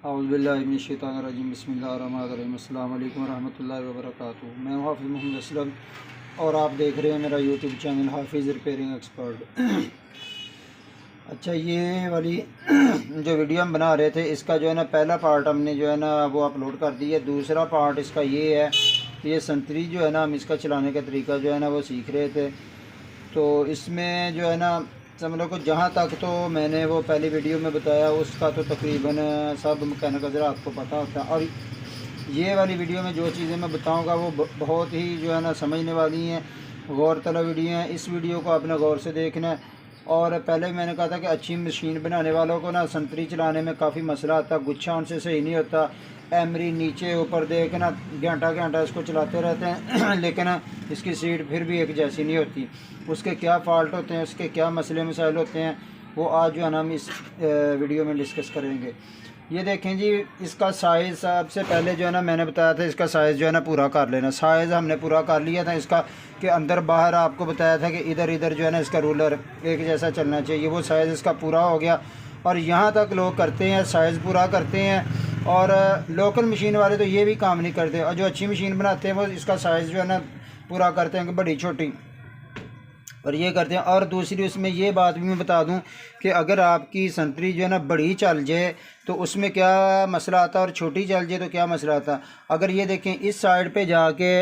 औज़ुबिल्लाहि मिनश्शैतानिर्रजीम बिस्मिल्लाहिर्रहमानिर्रहीम अस्सलामु अलैकुम वरहमतुल्लाहि वबरकातुहू। मैं हूँ हाफ़िज़ मोहम्मद असलम और आप देख रहे हैं मेरा यूट्यूब चैनल हाफ़िज़ रिपेयरिंग एक्सपर्ट। अच्छा, ये वाली जो वीडियो हम बना रहे थे इसका जो है ना पहला पार्ट हमने जो है ना वो अपलोड कर दिया। दूसरा पार्ट इसका ये है कि ये संतरी जो है ना हम इसका चलाने का तरीका जो है ना वो सीख रहे थे। तो इसमें जो है ना समझ को जहाँ तक तो मैंने वो पहली वीडियो में बताया उसका तो तकरीबन सब मैकेनिक हज़रात आपको पता होता है। और ये वाली वीडियो में जो चीज़ें मैं बताऊंगा वो बहुत ही जो है ना समझने वाली हैं, गौर तलब वीडियो हैं। इस वीडियो को आपने गौर से देखना है। और पहले मैंने कहा था कि अच्छी मशीन बनाने वालों को ना संतरी चलाने में काफ़ी मसला आता है, गुच्छा उनसे सही नहीं होता, एमरी नीचे ऊपर दे के ना घंटा घंटा इसको चलाते रहते हैं लेकिन इसकी सीट फिर भी एक जैसी नहीं होती। उसके क्या फ़ाल्ट होते हैं, उसके क्या मसले मसाइल होते हैं, वो आज जो है ना हम इस वीडियो में डिस्कस करेंगे। ये देखें जी, इसका साइज़ सबसे पहले जो है ना मैंने बताया था इसका साइज़ जो है ना पूरा कर लेना। साइज़ हमने पूरा कर लिया था इसका कि अंदर बाहर आपको बताया था कि इधर इधर जो है ना इसका रूलर एक जैसा चलना चाहिए। वो साइज़ इसका पूरा हो गया। और यहाँ तक लोग करते हैं, साइज़ पूरा करते हैं। और लोकल मशीन वाले तो ये भी काम नहीं करते, और जो अच्छी मशीन बनाते हैं वो इसका साइज़ जो है ना पूरा करते हैं कि बड़ी छोटी, और ये करते हैं। और दूसरी उसमें ये बात भी मैं बता दूं कि अगर आपकी संतरी जो है ना बड़ी चल जाए तो उसमें क्या मसला आता है, और छोटी चल जाए तो क्या मसला आता है। अगर ये देखें इस साइड पे जाके,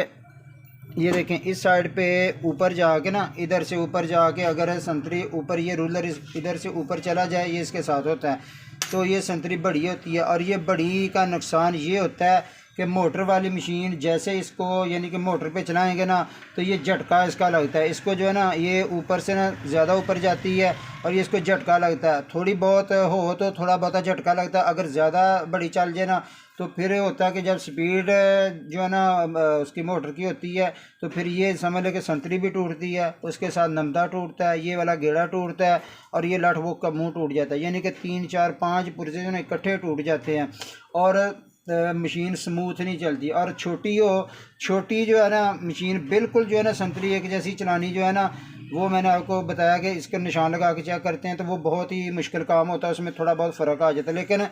ये देखें इस साइड पे ऊपर जाके ना, इधर से ऊपर जाके अगर संतरी ऊपर ये रूलर इधर से ऊपर चला जाए, ये इसके साथ होता है, तो ये संतरी बड़ी होती है। और ये बड़ी का नुकसान ये होता है कि मोटर वाली मशीन जैसे इसको यानी कि मोटर पे चलाएंगे ना तो ये झटका इसका लगता है। इसको जो है ना ये ऊपर से ना ज़्यादा ऊपर जाती है और ये इसको झटका लगता है। थोड़ी बहुत हो तो थोड़ा बहुत झटका लगता है। अगर ज़्यादा बड़ी चल जाए ना तो फिर होता है कि जब स्पीड जो है ना उसकी मोटर की होती है तो फिर ये समझ ले कि संतरी भी टूटती है, उसके साथ नमदा टूटता है, ये वाला गेड़ा टूटता है, और ये लठ वो का मुँह टूट जाता है। यानी कि 3 4 5 पुर्जे जो है इकट्ठे टूट जाते हैं और मशीन स्मूथ नहीं चलती। और छोटी जो है ना मशीन बिल्कुल जो है ना संतरी एक जैसी चलानी जो है ना, वो मैंने आपको बताया कि इसका निशान लगा के चेक करते हैं तो वो बहुत ही मुश्किल काम होता है, उसमें थोड़ा बहुत फ़र्क आ जाता है। लेकिन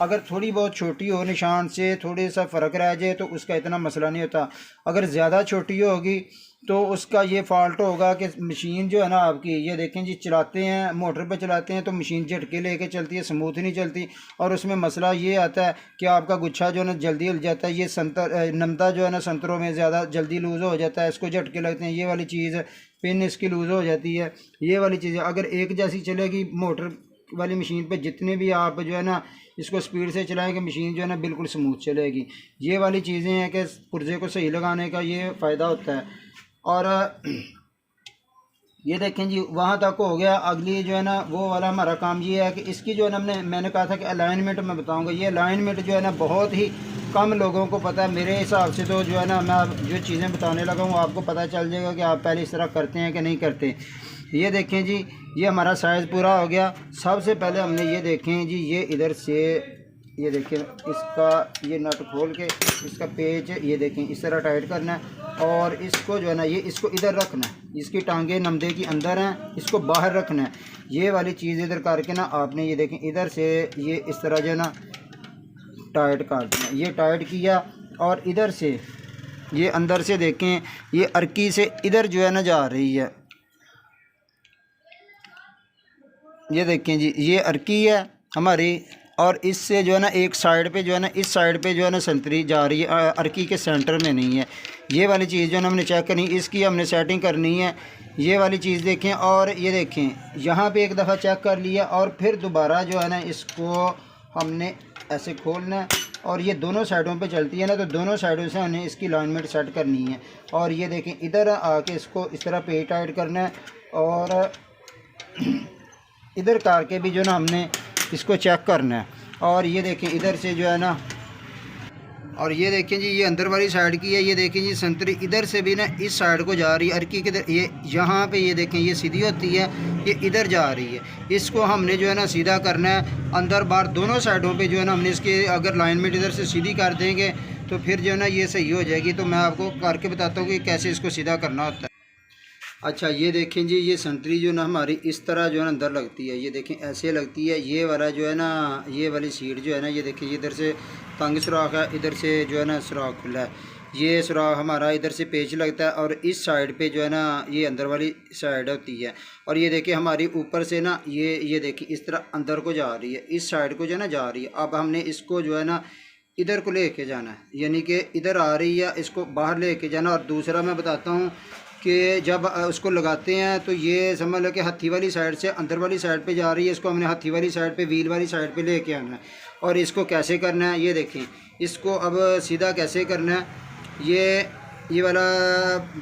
अगर थोड़ी बहुत छोटी हो, निशान से थोड़ी सा फ़र्क रह जाए तो उसका इतना मसला नहीं होता। अगर ज़्यादा छोटी होगी तो उसका ये फ़ाल्ट होगा कि मशीन जो है ना आपकी, ये देखें जी, चलाते हैं मोटर पे चलाते हैं तो मशीन झटके लेके चलती है, स्मूथ नहीं चलती। और उसमें मसला ये आता है कि आपका गुच्छा जो है ना जल्दी हिल जाता है। ये नमदा जो है ना संतरों में ज़्यादा जल्दी लूज़ हो जाता है, इसको झटके लगते हैं। ये वाली चीज़ पिन इसकी लूज़ हो जाती है। ये वाली चीज़ें अगर एक जैसी चलेगी मोटर वाली मशीन पे, जितने भी आप जो है ना इसको स्पीड से चलाएंगे मशीन जो है ना बिल्कुल स्मूथ चलेगी। ये वाली चीज़ें हैं कि पुर्जे को सही लगाने का ये फ़ायदा होता है। और ये देखें जी, वहाँ तक हो गया। अगली जो है ना वो वाला हमारा काम ये है कि इसकी जो है ना मैंने कहा था कि अलाइनमेंट मैं बताऊंगा। ये अलाइनमेंट जो है ना बहुत ही कम लोगों को पता है। मेरे हिसाब से तो जो है ना मैं जो चीज़ें बताने लगा हूँ आपको पता चल जाएगा कि आप पहले इस तरह करते हैं कि नहीं करते। ये देखें जी, ये हमारा साइज़ पूरा हो गया। सबसे पहले हमने ये देखें जी, ये इधर से ये देखें इसका ये नट खोल के इसका पेच ये देखें इस तरह टाइट करना है। और इसको जो है ना ये इसको इधर रखना है, इसकी टांगे नमदे की अंदर हैं, इसको बाहर रखना है। ये वाली चीज़ इधर करके ना आपने ये देखें इधर से ये इस तरह जो है ना टाइट काटना है। ये टाइट किया और इधर से ये अंदर से देखें ये अर्की से इधर जो है ना जा रही है। ये देखें जी, ये अर्की है हमारी, और इससे जो है ना एक साइड पे जो है ना इस साइड पे जो है ना संतरी जा रही है, अर्की के सेंटर में नहीं है। ये वाली चीज़ जो है ना हमने चेक करनी, इसकी हमने सेटिंग करनी है। ये वाली चीज़ देखें, और ये देखें यहाँ पे एक दफ़ा चेक कर लिया और फिर दोबारा जो है ना इसको हमने ऐसे खोलना है। और ये दोनों साइडों पे चलती है ना, तो दोनों साइडों से हमने इसकी अलाइनमेंट सेट करनी है। और ये देखें इधर आके इसको इस तरह पे टाइट करना है, और इधर करके भी जो ना हमने इसको चेक करना है। और ये देखें इधर से जो है ना, और ये देखें जी ये अंदर वाली साइड की है। ये देखें जी संतरी इधर से भी ना इस साइड को जा रही है, अर्की के ये यहाँ पे ये देखें ये सीधी होती है, ये इधर जा रही है। इसको हमने जो है ना सीधा करना है, अंदर बाहर दोनों साइडों पे जो है ना हमने इसकी अगर लाइनमेंट इधर से सीधी कर देंगे तो फिर जो है ना ये सही हो जाएगी। तो मैं आपको करके बताता हूँ कि कैसे इसको सीधा करना होता है। अच्छा ये देखें जी, ये संतरी जो ना हमारी इस तरह जो है ना अंदर लगती है, ये देखें ऐसे लगती है। ये वाला जो है ना, ये वाली सीट जो है ना, ये देखें इधर से तंग सुराख है, इधर से जो है ना सुराख खुला है। ये सुराख हमारा इधर से पेच लगता है और इस साइड पे जो है ना ये अंदर वाली साइड होती है। और ये देखिए हमारी ऊपर से ना ये देखिए इस तरह अंदर को जा रही है, इस साइड को जो है ना जा रही है। अब हमने इसको जो है ना इधर को लेके जाना है, यानी कि इधर आ रही है, इसको बाहर लेके जाना। और दूसरा मैं बताता हूँ कि जब उसको लगाते हैं तो ये समझ लो कि हत्थी वाली साइड से अंदर वाली साइड पे जा रही है, इसको हमने हत्थी वाली साइड पे, व्हील वाली साइड पे लेके आना है। और इसको कैसे करना है ये देखें, इसको अब सीधा कैसे करना है, ये वाला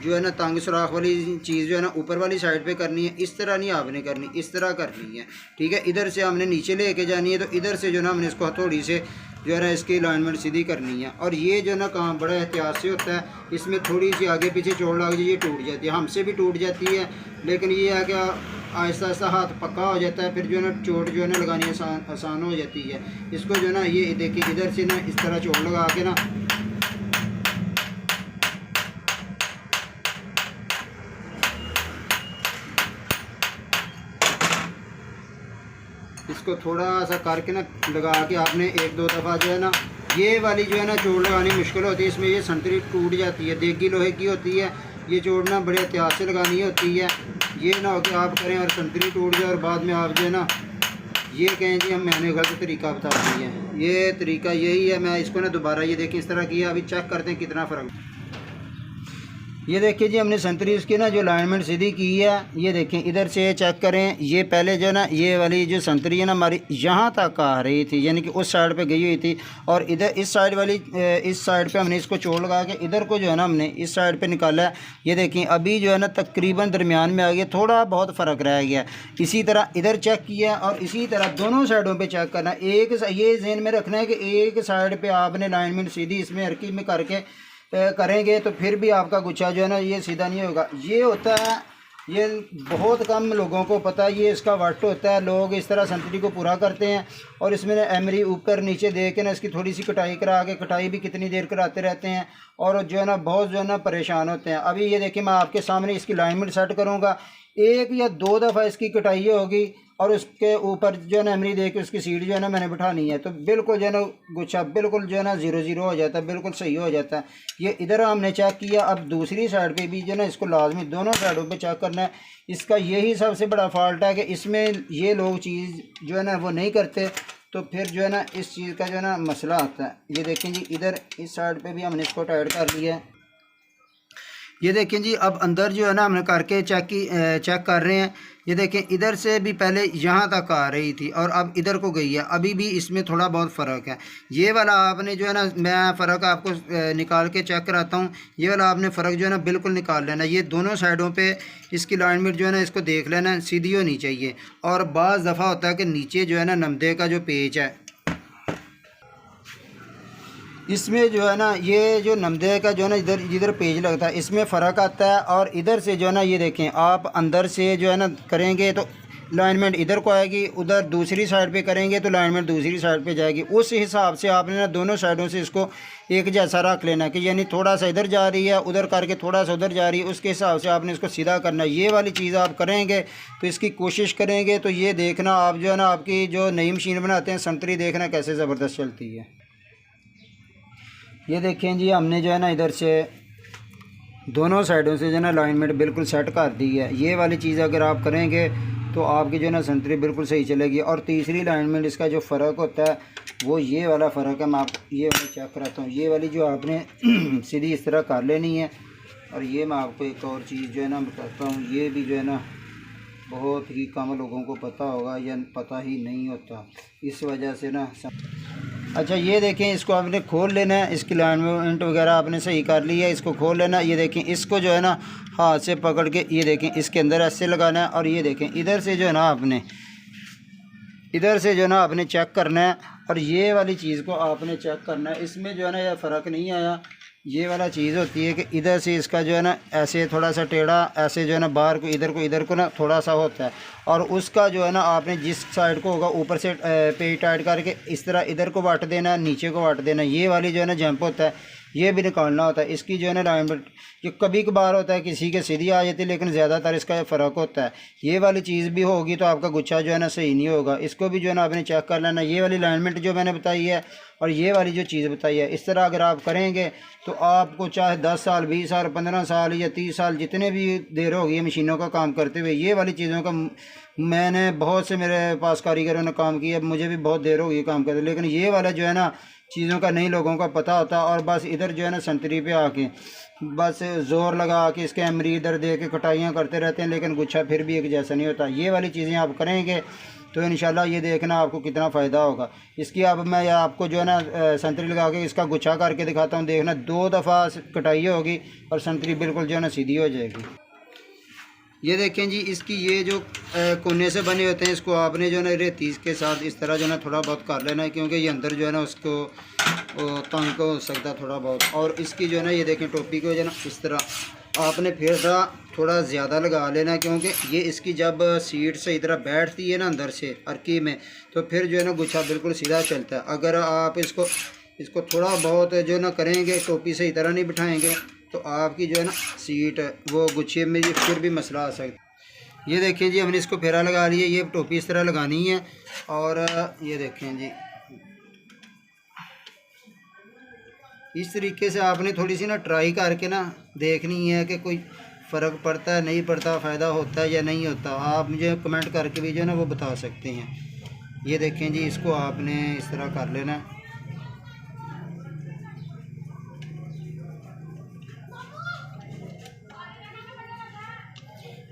जो है ना तंग सुराख वाली चीज़ जो है ना ऊपर वाली साइड पे करनी है। इस तरह नहीं आपने करनी, इस तरह करनी है, ठीक है। इधर से हमने नीचे लेके जानी है, तो इधर से जो ना हमने इसको हथौड़ी से जो है ना इसकी अलाइनमेंट सीधी करनी है। और ये जो ना काम बड़ा एहतियात से होता है, इसमें थोड़ी सी आगे पीछे चोट लग जाए ये टूट जाती है, हमसे भी टूट जाती है। लेकिन ये है कि आहिस्ता आहिस्ता हाथ पक्का हो जाता है, फिर जो है ना चोट जो है ना लगानी आसान हो जाती है। इसको जो है ना ये देखिए इधर से ना इस तरह चोट लगा के ना इसको थोड़ा सा करके ना लगा के आपने एक दो दफ़ा जो है ना ये वाली जो है ना चोट लगानी मुश्किल होती है। इसमें ये संतरी टूट जाती है, देगी लोहे की होती है, ये चोट ना बड़े एहतियात से लगानी होती है। ये ना हो कि आप करें और संतरी टूट जाए और बाद में आप जो है ना ये कहें जी मैंने गलत तरीका बता दिया है। ये तरीका यही है। मैं इसको ना दोबारा ये देखें इस तरह किया, अभी चेक करते हैं कितना फ़र्क। ये देखिए जी हमने संतरी इसकी ना जो अलाइनमेंट सीधी की है, ये देखें इधर से चेक करें। ये पहले जो है ना ये वाली जो संतरी है ना हमारी यहाँ तक आ रही थी, यानी कि उस साइड पे गई हुई थी। और इधर इस साइड वाली इस साइड पे हमने इसको चोट लगा के इधर को जो है ना हमने इस साइड पे निकाला है। ये देखें अभी जो है ना तकरीबन दरमियान में आ गया, थोड़ा बहुत फ़र्क रह गया। इसी तरह इधर चेक किया और इसी तरह दोनों साइडों पर चेक करना। एक ये ज़हन में रखना है कि एक साइड पर आपने अलाइनमेंट सीधी इसमें हरकी में करके करेंगे तो फिर भी आपका गुच्छा जो है ना ये सीधा नहीं होगा। ये होता है, ये बहुत कम लोगों को पता है, ये इसका वट होता है। लोग इस तरह संतरी को पूरा करते हैं और इसमें एमरी ऊपर नीचे दे के ना इसकी थोड़ी सी कटाई करा के, कटाई भी कितनी देर कराते रहते हैं और जो है ना बहुत जो है ना परेशान होते हैं। अभी ये देखिए मैं आपके सामने इसकी अलाइनमेंट सेट करूँगा, एक या दो दफ़ा इसकी कटाई होगी और उसके ऊपर जो है ना एमरी दे के उसकी सीट जो है ना मैंने बिठानी है, तो बिल्कुल जो है ना गुच्छा बिल्कुल जो है ना 0-0 हो जाता है, बिल्कुल सही हो जाता है। ये इधर हमने चेक किया। अब दूसरी साइड पे भी जो है ना इसको लाजमी दोनों साइडों पे चेक करना है। इसका यही सबसे बड़ा फॉल्ट है कि इसमें ये लोग चीज़ जो है ना वो नहीं करते, तो फिर जो है ना इस चीज़ का जो है ना मसला आता है। ये देखें जी इधर इस साइड पर भी हमने इसको टाइट कर लिया है। ये देखें जी अब अंदर जो है ना हमने करके चेक कर रहे हैं। ये देखें इधर से भी पहले यहाँ तक आ रही थी और अब इधर को गई है, अभी भी इसमें थोड़ा बहुत फ़र्क है। ये वाला आपने जो है ना, मैं फ़र्क आपको निकाल के चेक कराता हूँ। ये वाला आपने फ़र्क जो है ना बिल्कुल निकाल लेना। ये दोनों साइडों पे इसकी अलाइनमेंट जो है ना इसको देख लेना, सीधी होनी चाहिए। और बाज़ दफ़ा होता है कि नीचे जो है ना नमदे का जो पेच है इसमें जो है ना ये जो नमदे का जो है ना इधर जिधर पेज लगता है इसमें फ़र्क आता है। और इधर से जो है ना ये देखें आप अंदर से जो है ना करेंगे तो अलाइनमेंट इधर को आएगी, उधर दूसरी साइड पे करेंगे तो अलाइनमेंट दूसरी साइड पे जाएगी। उस हिसाब से आपने ना दोनों साइडों से इसको एक जैसा रख लेना कि यानी थोड़ा सा इधर जा रही है, उधर करके थोड़ा सा उधर जा रही है, उसके हिसाब से आपने इसको सीधा करना है। ये वाली चीज़ आप करेंगे तो इसकी कोशिश करेंगे तो ये देखना आप जो है ना आपकी जो नई मशीन बनाते हैं संतरी, देखना कैसे ज़बरदस्त चलती है। ये देखें जी हमने जो है ना इधर से दोनों साइडों से जो है ना अलाइनमेंट बिल्कुल सेट कर दी है। ये वाली चीज़ अगर आप करेंगे तो आपकी जो है ना संतरी बिल्कुल सही चलेगी। और तीसरी अलाइनमेंट इसका जो फ़र्क होता है वो ये वाला फ़र्क है। मैं आप ये वाला चेक कराता हूँ। ये वाली जो आपने सीधी इस तरह कर लेनी है। और ये मैं आपको एक और चीज़ जो है ना बताता हूँ, ये भी जो है ना बहुत ही कम लोगों को पता होगा या पता ही नहीं होता, इस वजह से ना। अच्छा ये देखें इसको आपने खोल लेना है, इसकी अलाइनमेंट वगैरह आपने सही कर ली है, इसको खोल लेना। ये देखें इसको जो है ना हाथ से पकड़ के ये देखें इसके अंदर ऐसे लगाना है। और ये देखें इधर से जो है ना आपने इधर से जो है ना आपने चेक करना है। और ये वाली चीज़ को आपने चेक करना है। इसमें जो है ना यह फ़र्क नहीं आया। ये वाला चीज़ होती है कि इधर से इसका जो है ना ऐसे थोड़ा सा टेढ़ा ऐसे जो है ना बाहर को इधर को ना थोड़ा सा होता है। और उसका जो है ना आपने जिस साइड को होगा ऊपर से पेज टाइट करके इस तरह इधर को वाट देना, नीचे को वाट देना। ये वाली जो है ना जंप होता है, ये भी निकालना होता है। इसकी जो है ना अलाइनमेंट, ये कभी कभार होता है किसी के सीधी आ जाती है, लेकिन ज़्यादातर इसका फ़र्क होता है। ये वाली चीज़ भी होगी तो आपका गुच्छा जो है ना सही नहीं होगा। इसको भी जो है ना आपने चेक कर लेना। ये वाली अलाइनमेंट जो मैंने बताई है और ये वाली जो चीज़ बताई है, इस तरह अगर आप करेंगे तो आपको चाहे 10 साल 20 साल 15 साल या 30 साल जितने भी देर होगी मशीनों का काम करते हुए, ये वाली चीज़ों का मैंने बहुत से मेरे पास कारीगरों ने काम किया, मुझे भी बहुत देर हो गई काम करते, लेकिन ये वाला जो है ना चीज़ों का नहीं लोगों का पता होता। और बस इधर जो है ना संतरी पे आके बस ज़ोर लगा के इसके एमरी इधर दे के कटाइयाँ करते रहते हैं, लेकिन गुच्छा फिर भी एक जैसा नहीं होता। ये वाली चीज़ें आप करेंगे तो इंशाल्लाह ये देखना आपको कितना फ़ायदा होगा। इसकी अब मैं आपको जो है ना संतरी लगा के इसका गुच्छा करके दिखाता हूँ। देखना 2 दफ़ा कटाई होगी और संतरी बिल्कुल जो है ना सीधी हो जाएगी। ये देखें जी, इसकी ये जो कोने से बने होते हैं, इसको आपने जो है ना रेती के साथ इस तरह जो है ना थोड़ा बहुत कर लेना है, क्योंकि ये अंदर जो है ना उसको तंग हो सकता है थोड़ा बहुत। और इसकी जो है ना ये देखें टोपी को जो है ना इस तरह आपने फिर थोड़ा ज़्यादा लगा लेना है, क्योंकि ये इसकी जब सीट सही तरह बैठती है ना अंदर से अरकी में, तो फिर जो है ना गुच्छा बिल्कुल सीधा चलता है। अगर आप इसको थोड़ा बहुत जो है ना करेंगे, टोपी सही तरह नहीं बिठाएंगे, तो आपकी जो है ना सीट वो गुच्छे में जी फिर भी मसला आ सकता है। ये देखें जी, हमने इसको फेरा लगा लिया। ये टोपी इस तरह लगानी है और ये देखें जी, इस तरीके से आपने थोड़ी सी ना ट्राई करके ना देखनी है कि कोई फ़र्क पड़ता है नहीं पड़ता, फ़ायदा होता है या नहीं होता। आप मुझे कमेंट करके भी जो है ना वो बता सकते हैं। ये देखें जी, इसको आपने इस तरह कर लेना है।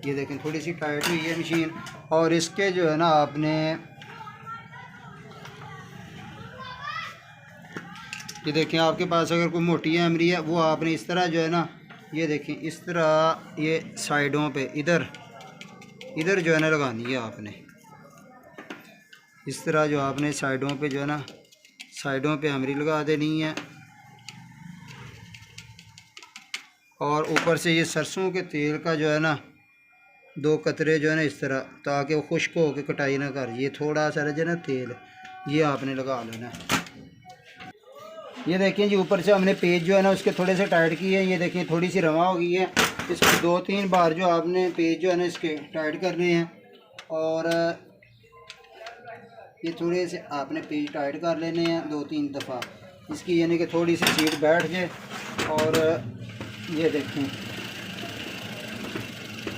ये देखें थोड़ी सी टाइट हुई है मशीन। और इसके जो है ना आपने ये देखें, आपके पास अगर कोई मोटी एमरी है वो आपने इस तरह जो है ना, ये देखें इस तरह ये साइडों पे इधर जो है ना लगानी है आपने। इस तरह जो आपने साइडों पे जो है ना साइडों पे एमरी लगा देनी है। और ऊपर से ये सरसों के तेल का जो है ना 2 कतरे जो है ना इस तरह, ताकि वो खुश्क हो के कटाई ना कर। ये थोड़ा सा जो है ना तेल ये आपने लगा लेना है। ये देखें जी, ऊपर से हमने पेज जो है ना उसके थोड़े से टाइट किए हैं। ये देखें थोड़ी सी रवा हो गई है। इसको 2-3 बार जो आपने पेज जो है ना इसके टाइट करने हैं। और ये थोड़े से आपने पेज टाइट कर लेने हैं 2-3 दफ़ा इसकी, यानी कि थोड़ी सी सीट बैठ जाए। और ये देखें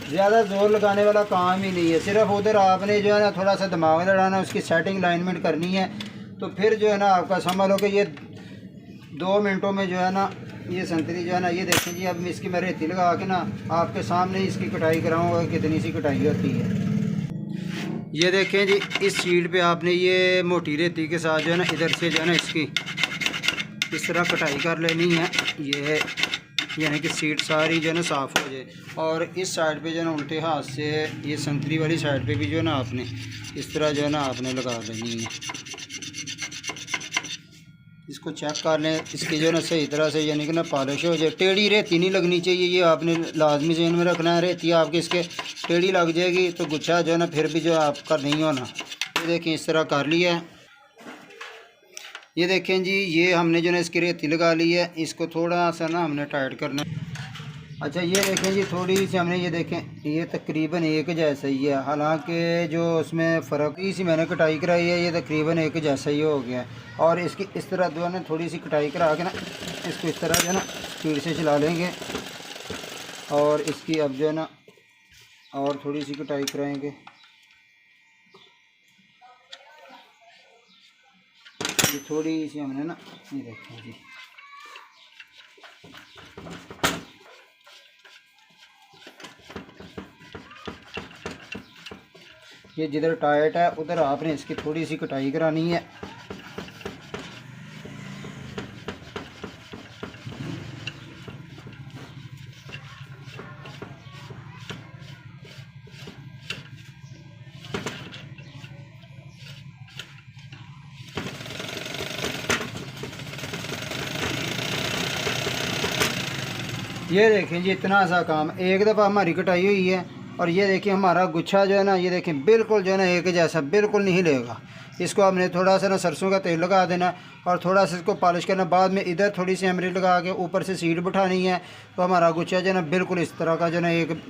ज़्यादा ज़ोर लगाने वाला काम ही नहीं है, सिर्फ उधर आपने जो है ना थोड़ा सा दिमाग लड़ाना, उसकी सेटिंग अलाइनमेंट करनी है। तो फिर जो है ना आपका समझ लो कि ये 2 मिनटों में जो है ना ये संतरी जो है ना, ये देखें जी, अब इसकी मैं रेती लगा के ना आपके सामने इसकी कटाई कराऊंगा कितनी सी कटाई होती है। ये देखें जी, इस शीट पे आपने ये मोटी रेती के साथ जो है ना इधर से जो है ना इसकी इस तरह कटाई कर लेनी है। ये यानी कि सीट सारी जो है ना साफ़ हो जाए। और इस साइड पे जो है ना उल्टे हाथ से ये संतरी वाली साइड पे भी जो है ना आपने इस तरह जो है ना आपने लगा देनी है। इसको चेक कर लें, इसकी जो है ना सही तरह से यानी कि ना पॉलिश हो जाए। टेढ़ी रेती नहीं लगनी चाहिए, ये आपने लाजमी ज़हन में रखना है। रेती आपके इसके टेढ़ी लग जाएगी तो गुच्छा जो है ना फिर भी जो आपका नहीं होना। ये देखें इस तरह कर लिया है। ये देखें जी, ये हमने जो है इसकी रेती लगा ली है। इसको थोड़ा सा ना हमने टाइट करना है। अच्छा ये देखें जी, थोड़ी सी हमने ये देखें ये तकरीबन एक जैसा ही है, हालांकि जो उसमें फ़र्क इसी मैंने कटाई कराई है, ये तकरीबन एक जैसा ही हो गया है। और इसकी इस तरह जो है ना थोड़ी सी कटाई करा के ना इसको इस तरह जो है ना स्पीड से चला लेंगे। और इसकी अब जो है ना और थोड़ी सी कटाई कराएंगे। ये थोड़ी सी हमने ना ये देखें जी, ये जिधर टाइट है उधर आपने इसकी थोड़ी सी कटाई करानी है। ये देखें जी, इतना सा काम, एक दफ़ा हमारी कटाई हुई है। और ये देखिए हमारा गुच्छा जो है ना, ये देखें बिल्कुल जो है ना एक जैसा बिल्कुल नहीं लेगा। इसको हमने थोड़ा सा ना सरसों का तेल लगा देना और थोड़ा सा इसको पॉलिश करना। बाद में इधर थोड़ी सी एमरी लगा के ऊपर से सीड बिठानी है, तो हमारा गुच्छा जो है ना बिल्कुल इस तरह का जो है ना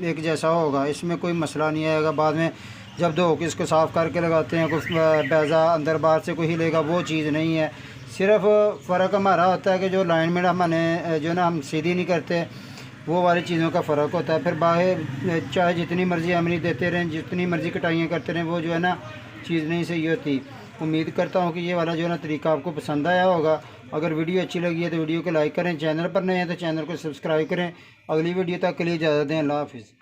एक जैसा होगा, इसमें कोई मसला नहीं आएगा। बाद में जब धो के इसको साफ़ करके लगाते हैं, कुछ बैजा अंदर बाहर से कोई हिलेगा, वो चीज़ नहीं है। सिर्फ फ़र्क हमारा होता है कि जो लाइन में हमने जो ना हम सीधी नहीं करते, वो वाली चीज़ों का फ़र्क होता है। फिर बाहर चाहे जितनी मर्ज़ी एमरी देते रहें, जितनी मर्ज़ी कटाइयाँ करते रहें, वो जो है ना चीज़ नहीं सही होती। उम्मीद करता हूँ कि ये वाला जो है ना तरीका आपको पसंद आया होगा। अगर वीडियो अच्छी लगी है तो वीडियो को लाइक करें, चैनल पर नए हैं तो चैनल को सब्सक्राइब करें। अगली वीडियो तक के लिए इजाज़त दें। अल्लाह हाफ़िज़।